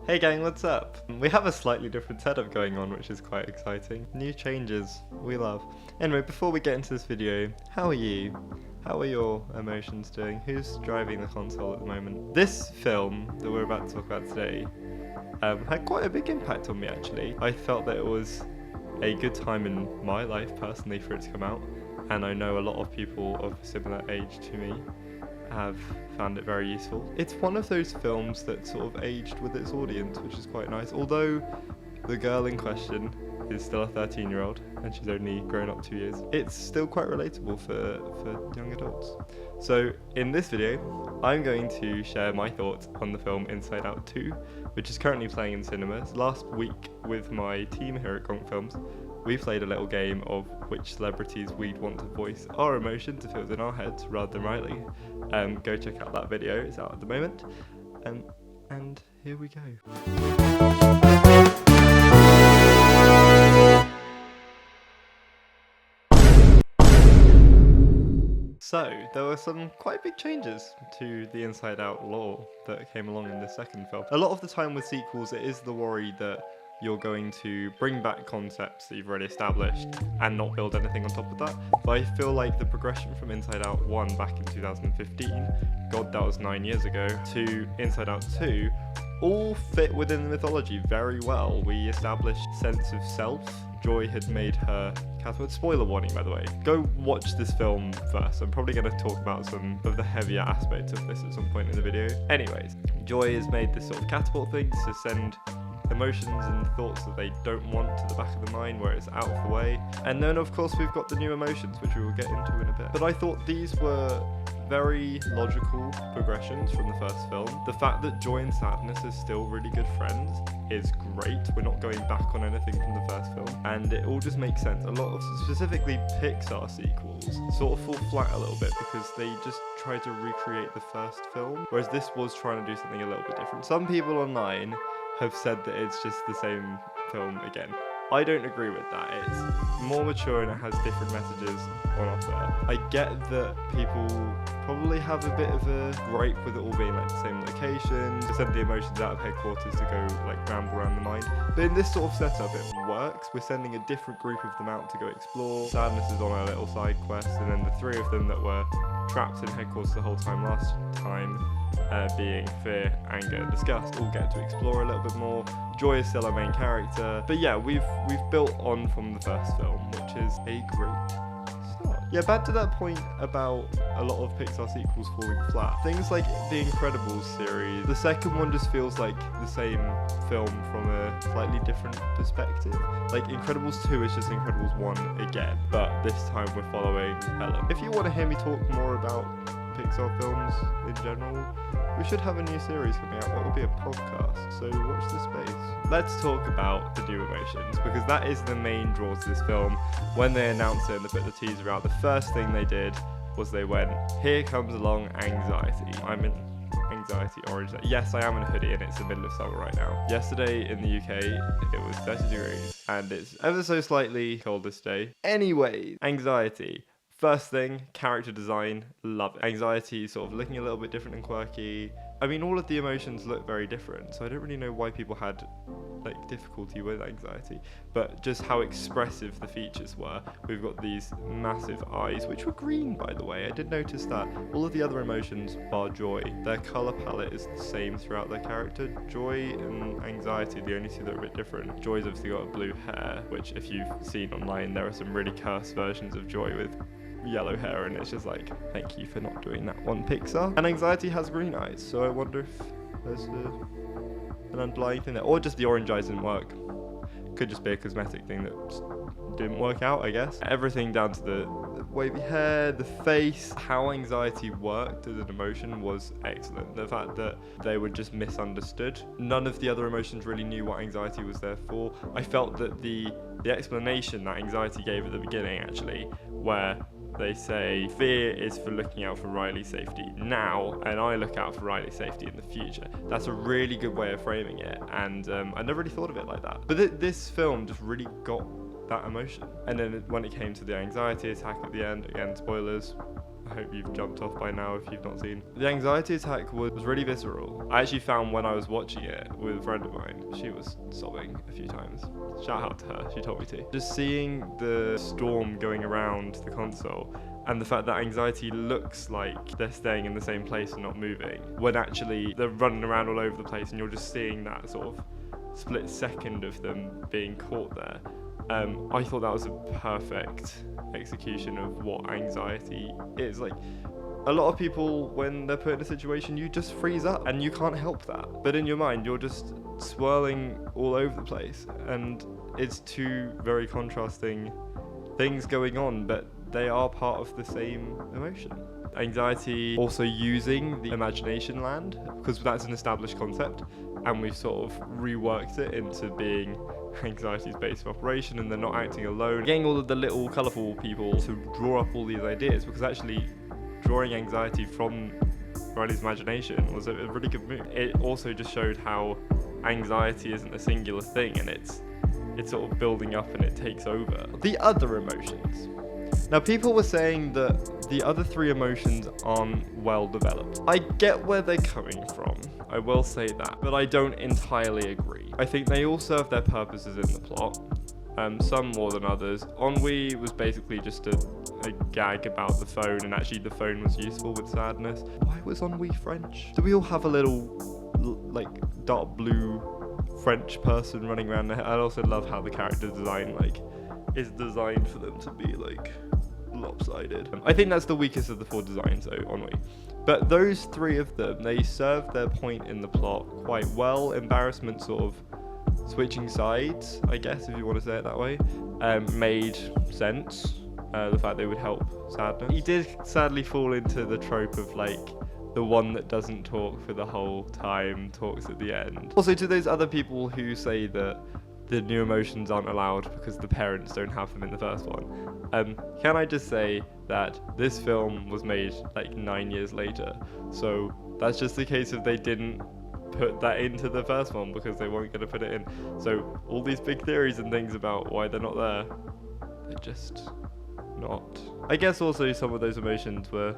Hey gang, what's up? We have a slightly different setup going on, which is quite exciting. New changes, we love. Anyway, before we get into this video, how are you? How are your emotions doing? Who's driving the console at the moment? This film that we're about to talk about today had quite a big impact on me actually. I felt that it was a good time in my life personally for it to come out, and I know a lot of people of a similar age to me have found it very useful. It's one of those films that sort of aged with its audience, which is quite nice. Although the girl in question is still a 13-year-old and she's only grown up 2 years, it's still quite relatable for young adults. So in this video, I'm going to share my thoughts on the film Inside Out 2, which is currently playing in cinemas. Last week with my team here at Gonk Films, we played a little game of which celebrities we'd want to voice our emotions if it was in our heads rather than Riley. Go check out that video, it's out at the moment. And here we go. So, there were some quite big changes to the Inside Out lore that came along in the second film. A lot of the time with sequels, it is the worry that you're going to bring back concepts that you've already established and not build anything on top of that. But I feel like the progression from Inside Out 1 back in 2015, God, that was 9 years ago, to Inside Out 2, all fit within the mythology very well. We established sense of self. Joy had made her Catherine. Spoiler warning, by the way. Go watch this film first. I'm probably going to talk about some of the heavier aspects of this at some point in the video. Anyways, Joy has made this sort of catapult thing to send emotions and thoughts that they don't want to the back of the mind where it's out of the way. And then of course we've got the new emotions, which we will get into in a bit. But I thought these were very logical progressions from the first film. The fact that Joy and Sadness is still really good friends is great. We're not going back on anything from the first film, and it all just makes sense. A lot of specifically Pixar sequels sort of fall flat a little bit because they just try to recreate the first film, whereas this was trying to do something a little bit different. Some people online have said that it's just the same film again. I don't agree with that. It's more mature and it has different messages on offer. I get that people probably have a bit of a gripe with it all being like the same location, to send the emotions out of headquarters to go like ramble around the mind. But in this sort of setup, it works. We're sending a different group of them out to go explore. Sadness is on a little side quest, and then the three of them that were trapped in headquarters the whole time last time, being fear, anger, and disgust, all get to explore a little bit more. Joy is still our main character, but yeah, we've built on from the first film, which is a great start. Yeah, back to that point about a lot of Pixar sequels falling flat. Things like the Incredibles series, the second one just feels like the same film from a slightly different perspective. Like Incredibles 2 is just Incredibles 1 again, but this time we're following Ellen. If you want to hear me talk more about Pixar films in general, we should have a new series coming out. What will be a podcast, so watch this space. Let's talk about the new emotions, because that is the main draw to this film. When they announced it and they put the teaser out, the first thing they did was they went, here comes along anxiety. I'm in anxiety orange. Yes, I am in a hoodie and it's the middle of summer right now. Yesterday in the UK, it was 30 degrees and it's ever so slightly cold this day. Anyway, anxiety. First thing, character design, love it. Anxiety sort of looking a little bit different and quirky. I mean, all of the emotions look very different, so I don't really know why people had like difficulty with anxiety, but just how expressive the features were. We've got these massive eyes, which were green, by the way. I did notice that. All of the other emotions bar Joy, their color palette is the same throughout their character. Joy and anxiety, the only two that are a bit different. Joy's obviously got blue hair, which if you've seen online, there are some really cursed versions of Joy with yellow hair, and it's just like, thank you for not doing that one, Pixar. And anxiety has green eyes, so I wonder if there's an underlying thing there, or just the orange eyes didn't work. Could just be a cosmetic thing that just didn't work out, I guess. Everything down to the wavy hair, the face, how anxiety worked as an emotion was excellent. The fact that they were just misunderstood. None of the other emotions really knew what anxiety was there for. I felt that the explanation that anxiety gave at the beginning, actually, where they say fear is for looking out for Riley's safety now, and I look out for Riley's safety in the future. That's a really good way of framing it, and I never really thought of it like that. But this film just really got that emotion. And then when it came to the anxiety attack at the end, again, spoilers, I hope you've jumped off by now if you've not seen. The anxiety attack was really visceral. I actually found when I was watching it with a friend of mine, she was sobbing a few times. Shout out to her, she told me to. Just seeing the storm going around the console and the fact that anxiety looks like they're staying in the same place and not moving, when actually they're running around all over the place and you're just seeing that sort of split second of them being caught there. I thought that was a perfect execution of what anxiety is. Like, a lot of people, when they're put in a situation, you just freeze up and you can't help that. But in your mind, you're just swirling all over the place. And it's two very contrasting things going on, but they are part of the same emotion. Anxiety also using the imagination land, because that's an established concept, and we've sort of reworked it into being anxiety's base of operation, and they're not acting alone. Getting all of the little colourful people to draw up all these ideas, because actually drawing anxiety from Riley's imagination was a really good move. It also just showed how anxiety isn't a singular thing, and it's sort of building up and it takes over. The other emotions. Now, people were saying that the other three emotions aren't well developed. I get where they're coming from, I will say that, but I don't entirely agree. I think they all serve their purposes in the plot, some more than others. Ennui was basically just a gag about the phone, and actually the phone was useful with sadness. Why was Ennui French? Do we all have a little, like, dark blue French person running around there? I also love how the character design, like, is designed for them to be, like, lopsided. I think that's the weakest of the four designs, though, Ennui. But those three of them, they serve their point in the plot quite well. Embarrassment sort of switching sides, I guess, if you want to say it that way, made sense. The fact they would help sadness. He did sadly fall into the trope of, like, the one that doesn't talk for the whole time talks at the end. Also, to those other people who say that the new emotions aren't allowed because the parents don't have them in the first one, can I just say that this film was made like 9 years later, so that's just a case of they didn't put that into the first one because they weren't going to put it in. So all these big theories and things about why they're not there, they're just not. I guess also some of those emotions are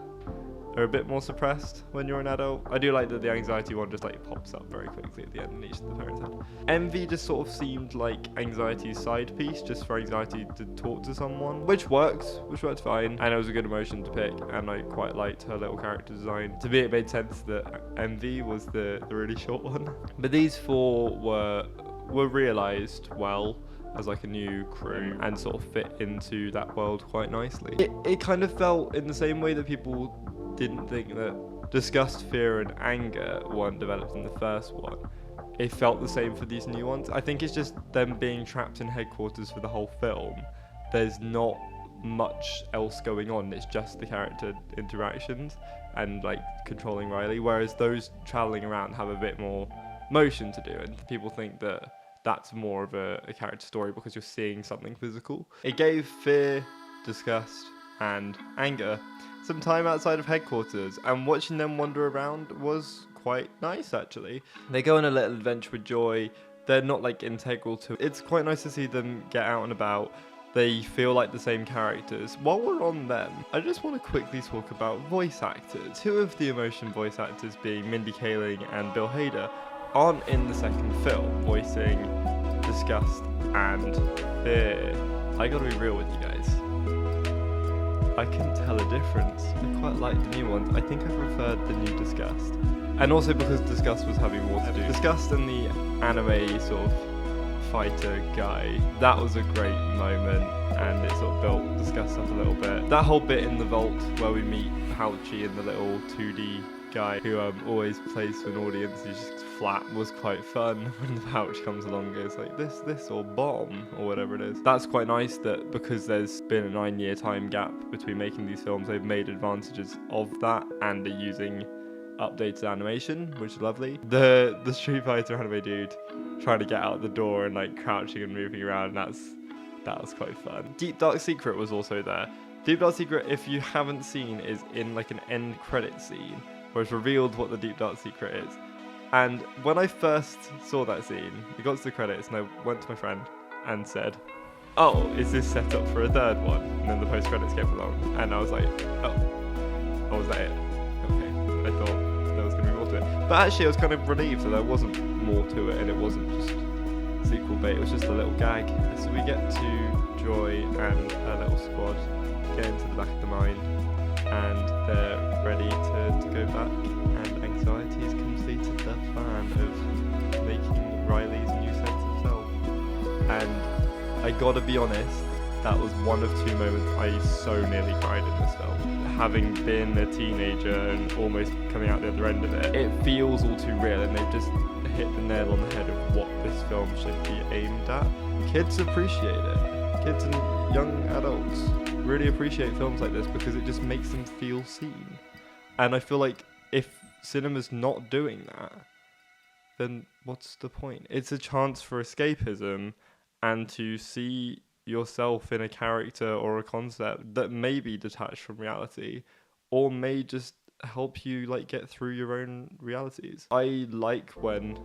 a bit more suppressed when you're an adult. I do like that the anxiety one just like pops up very quickly at the end in each of the parents' head. Envy just sort of seemed like anxiety's side piece, just for anxiety to talk to someone, which worked fine, and it was a good emotion to pick, and I quite liked her little character design. To me, it made sense that Envy was the really short one. But these four were realised well as like a new crew and sort of fit into that world quite nicely. It kind of felt in the same way that people didn't think that disgust, fear and anger weren't developed in the first one. It felt the same for these new ones. I think it's just them being trapped in headquarters for the whole film. There's not much else going on, it's just the character interactions and like controlling Riley, whereas those travelling around have a bit more motion to do, and people think that that's more of a character story because you're seeing something physical. It gave fear, disgust and anger some time outside of headquarters, and watching them wander around was quite nice actually. They go on a little adventure with Joy. They're not like integral to it. It's quite nice to see them get out and about. They feel like the same characters. While we're on them, I just want to quickly talk about voice actors. Two of the emotion voice actors, being Mindy Kaling and Bill Hader, aren't in the second film, voicing disgust and fear. I gotta be real with you guys. I couldn't tell a difference. I quite like the new ones. I think I preferred the new Disgust. And also because Disgust was having more to do. Disgust and the anime sort of fighter guy, that was a great moment, and it sort of built Disgust up a little bit. That whole bit in the vault where we meet Pouchy and the little 2D guy who always plays to an audience, he's just flat, was quite fun. When the Pouch comes along and goes like this or bomb or whatever it is. That's quite nice that because there's been a 9-year time gap between making these films, they've made advantages of that and are using updated animation, which is lovely. The Street Fighter anime dude trying to get out the door and like crouching and moving around, that was quite fun. Deep Dark Secret was also there. Deep Dark Secret, if you haven't seen, is in like an end credit scene where it's revealed what the Deep Dark Secret is. And when I first saw that scene, it got to the credits and I went to my friend and said, oh, is this set up for a third one? And then the post-credits came along and I was like, oh, Oh, was that it? Okay, I thought there was going to be more to it. But actually, I was kind of relieved that there wasn't more to it, and it wasn't just sequel bait, it was just a little gag. So we get to Joy and her little squad get into the back of the mine, and they're ready to go back, and Anxiety has completed their plan of making Riley's new sense of self. And I gotta be honest, that was one of two moments I so nearly cried in this film. Having been a teenager and almost coming out the other end of it, it feels all too real, and they've just hit the nail on the head of what this film should be aimed at. Kids appreciate it. Kids and young adults really appreciate films like this because it just makes them feel seen. And I feel like if cinema's not doing that, then what's the point? It's a chance for escapism and to see yourself in a character or a concept that may be detached from reality, or may just help you like get through your own realities. I like when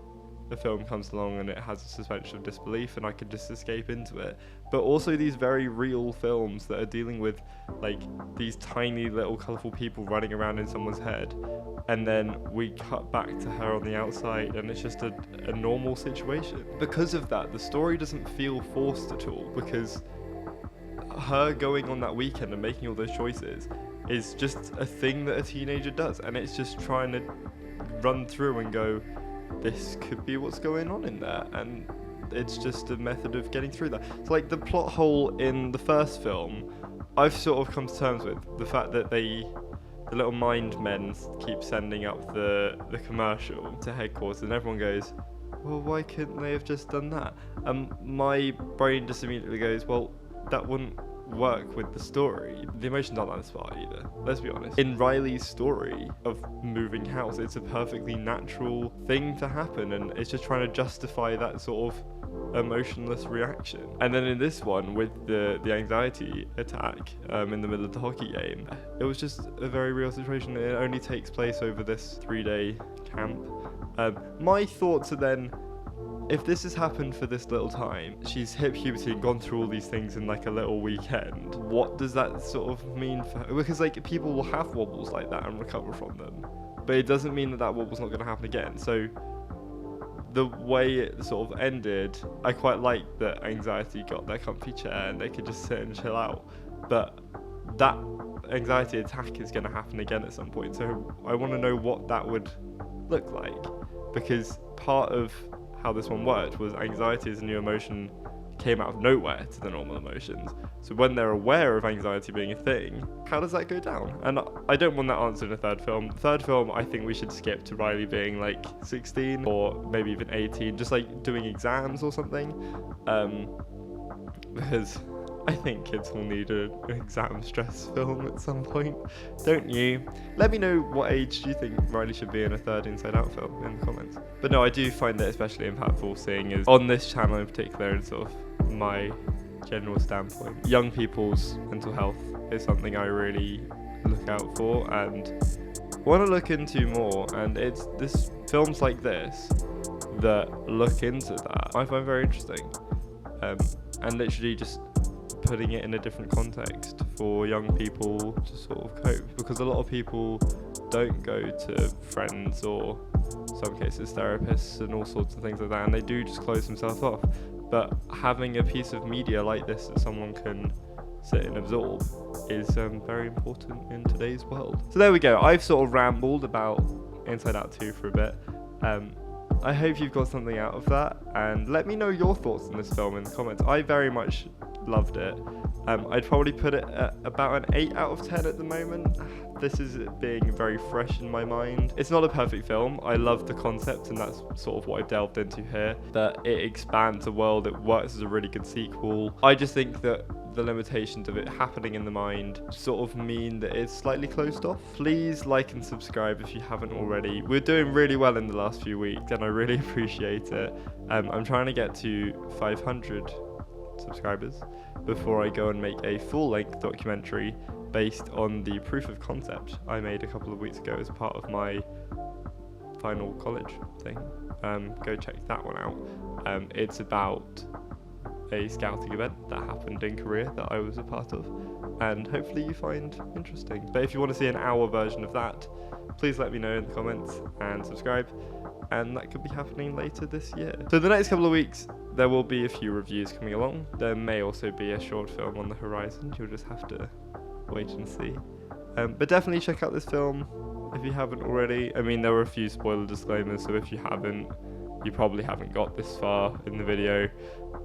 a film comes along and it has a suspension of disbelief and I can just escape into it, but also these very real films that are dealing with like these tiny little colourful people running around in someone's head, and then we cut back to her on the outside and it's just a normal situation. Because of that, the story doesn't feel forced at all, because her going on that weekend and making all those choices is just a thing that a teenager does, and it's just trying to run through and go, this could be what's going on in there, and it's just a method of getting through that. It's like the plot hole in the first film, I've sort of come to terms with the fact that the little mind men keep sending up the commercial to headquarters, and everyone goes, well, why couldn't they have just done that? And my brain just immediately goes, well, that wouldn't work with the story. The emotions aren't that smart either, let's be honest. In Riley's story of moving house, it's a perfectly natural thing to happen, and it's just trying to justify that sort of emotionless reaction. And then in this one, with the anxiety attack in the middle of the hockey game, it was just a very real situation. It only takes place over this 3-day camp. My thoughts are then, if this has happened for this little time, she's hit puberty and gone through all these things in like a little weekend, what does that sort of mean for her? Because like people will have wobbles like that and recover from them, but it doesn't mean that that wobble's not going to happen again. So the way it sort of ended, I quite liked that Anxiety got their comfy chair and they could just sit and chill out, but that anxiety attack is going to happen again at some point, so I want to know what that would look like, because part of how this one worked was anxiety as a new emotion came out of nowhere to the normal emotions. So when they're aware of anxiety being a thing, how does that go down? And I don't want that answered in a third film. Third film, I think we should skip to Riley being like 16 or maybe even 18, just like doing exams or something. Because I think kids will need an exam stress film at some point, don't you? Let me know what age do you think Riley should be in a third Inside Out film in the comments. But no, I do find it especially impactful seeing as on this channel in particular, and sort of my general standpoint, young people's mental health is something I really look out for and want to look into more, and it's this films like this that look into that I find very interesting, and literally just putting it in a different context for young people to sort of cope, because a lot of people don't go to friends or some cases therapists and all sorts of things like that, and they do just close themselves off. But having a piece of media like this that someone can sit and absorb is very important in today's world. So there we go, I've sort of rambled about Inside Out 2 for a bit. I hope you've got something out of that, and let me know your thoughts on this film in the comments. I very much loved it. I'd probably put it at about an 8 out of 10 at the moment. This is it being very fresh in my mind. It's not a perfect film. I love the concept, and that's sort of what I've delved into here. That it expands the world, it works as a really good sequel. I just think that the limitations of it happening in the mind sort of mean that it's slightly closed off. Please like and subscribe if you haven't already. We're doing really well in the last few weeks, and I really appreciate it. I'm trying to get to 500 subscribers before I go and make a full-length documentary based on the proof of concept I made a couple of weeks ago as part of my final college thing. Go check that one out. It's about a scouting event that happened in Korea that I was a part of, and hopefully you find interesting. But if you want to see an hour version of that, please let me know in the comments and subscribe, and that could be happening later this year. So the next couple of weeks, there will be a few reviews coming along. There may also be a short film on the horizon. You'll just have to wait and see. But definitely check out this film if you haven't already. I mean, there were a few spoiler disclaimers, so if you haven't, you probably haven't got this far in the video.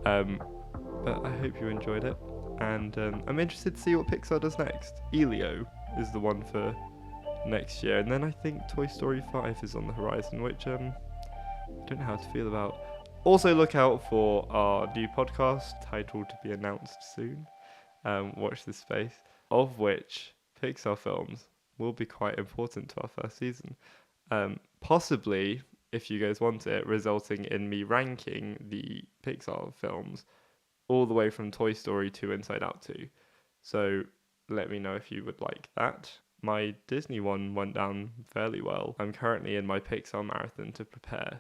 But I hope you enjoyed it, and I'm interested to see what Pixar does next. Elio is the one for next year, and then I think Toy Story 5 is on the horizon, which I don't know how to feel about. Also look out for our new podcast titled to be announced soon, Watch This Space, of which Pixar films will be quite important to our first season. Possibly, if you guys want it, resulting in me ranking the Pixar films all the way from Toy Story to Inside Out 2. So let me know if you would like that. My Disney one went down fairly well. I'm currently in my Pixar marathon to prepare.